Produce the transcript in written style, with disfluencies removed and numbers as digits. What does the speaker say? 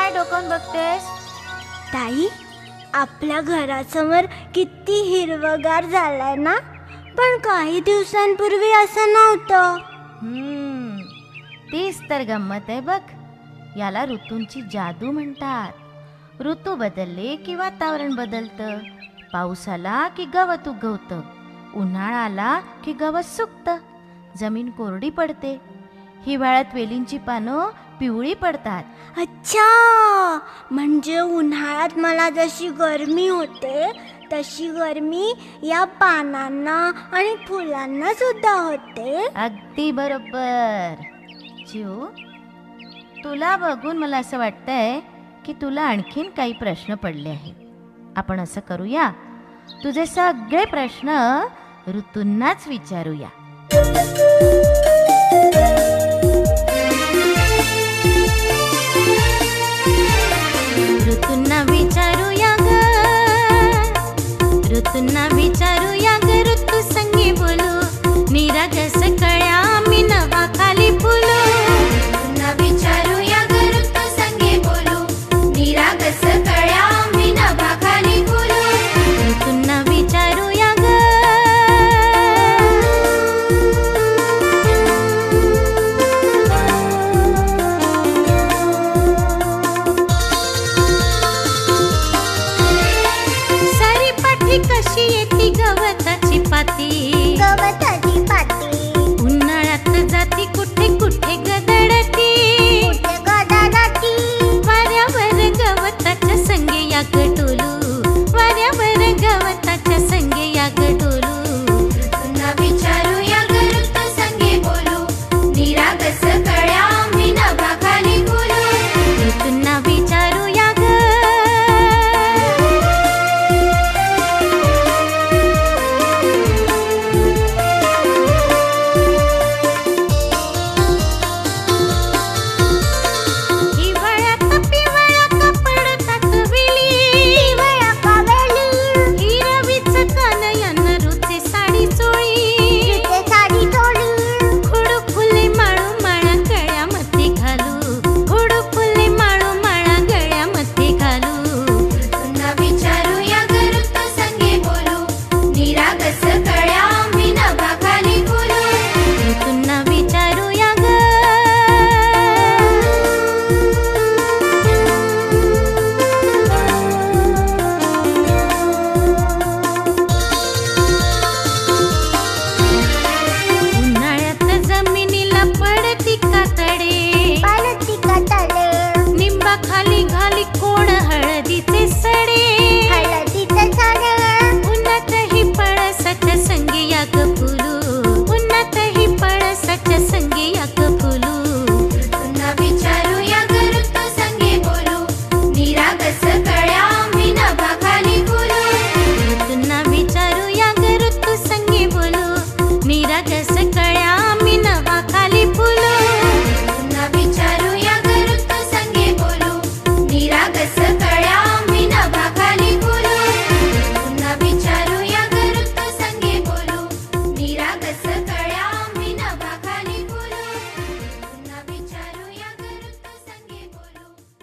काय डोकावून बघतेस? ताई, आपल्या घरासमोर किती हिरवगार झालाय ना, पण काही दिवसांपूर्वी असं नव्हतं. तीच तर गंमत आहे बघ. याला ऋतूंची जादू म्हणतात. ऋतू बदलले की वातावरण बदलतं. पाऊस आला की गवत उगवतं. उन्हाळा आला की गवत सुकतं. जमीन कोरडी पडते. हिवाळ्यात वेलींची पानं पिवळी पडतात. अच्छा, म्हणजे उन्हाळ्यात मला जशी गरमी होते तशी गरमी या पानांना आणि फुलांना सुद्धा होते. अगदी बरोबर. जीव, तुला बघून मला असं वाटतंय की तुला आणखीन काही प्रश्न पडले आहेत. आपण असं करूया, तुझे सगळे प्रश्न ऋतूंनाच विचारूया. ऋतूंना विचारूया ग, ऋतूंना विचारूया ग, ऋतू संगे बोलू, निराग सकळ्या मी नवा खाली फुलू. ऋतूंना विचारूया ग, ऋतू संगे बोलू, निराग सकळ्या मी नवा खाली फुलू. ऋतूंना विचारूया ग. सारी पाठी कशी येती गवताची पाती, गवताची पाती उन्हाळ्यात जाती कुठे कुठे गदडती. कुठे गदादाती, वाऱ्यावर गवताच्या संगे या गडोलू, वाऱ्यावर गवताच्या संगे या गडोलू. ऋतूंना विचारूया ग, ऋतू संगे बोलू, निराग सकळ्या मी नभा खाली फुलू. ऋतूंना विचारूया ग. हिवाळ्यात पिवळ्या कपडतात वेली, पिवळ्या कावेली, हिरवीच कान यांना रुचे साडी चोळी. ते साडी चोळी, खुडू फुले माळू माळा गळ्यामध्ये घालू, खुडू फुले माळू माळा गळ्यामध्ये घालू. ऋतूंना विचारूया ग, ऋतू संगे बोलू, निराग सकळ्या मी नभा खाली फुलू. ऋतूंना विचारूया ग. उन्हाळ्यात जमिनीला पडती कातडे, पालती कातडे, निंबाखाली घाली कोण हळदीचे सडे. हळदीचे साडे, उन्हातही पळसाच्या संगे या ग फुलू, उन्हातही पळसाच्या संगे या ग फुलू. ऋतूंना विचारूया ग, ऋतू संगे बोलू, निराग सकळ्या मी नभा खाली फुलू. ऋतूंना विचारूया ग, ऋतू संगे बोलू, निराग सकळ्या मी नभा खाली फुलू. ऋतूंना विचारूया ग, ऋतू संगे बोलू, निराग सकळ्या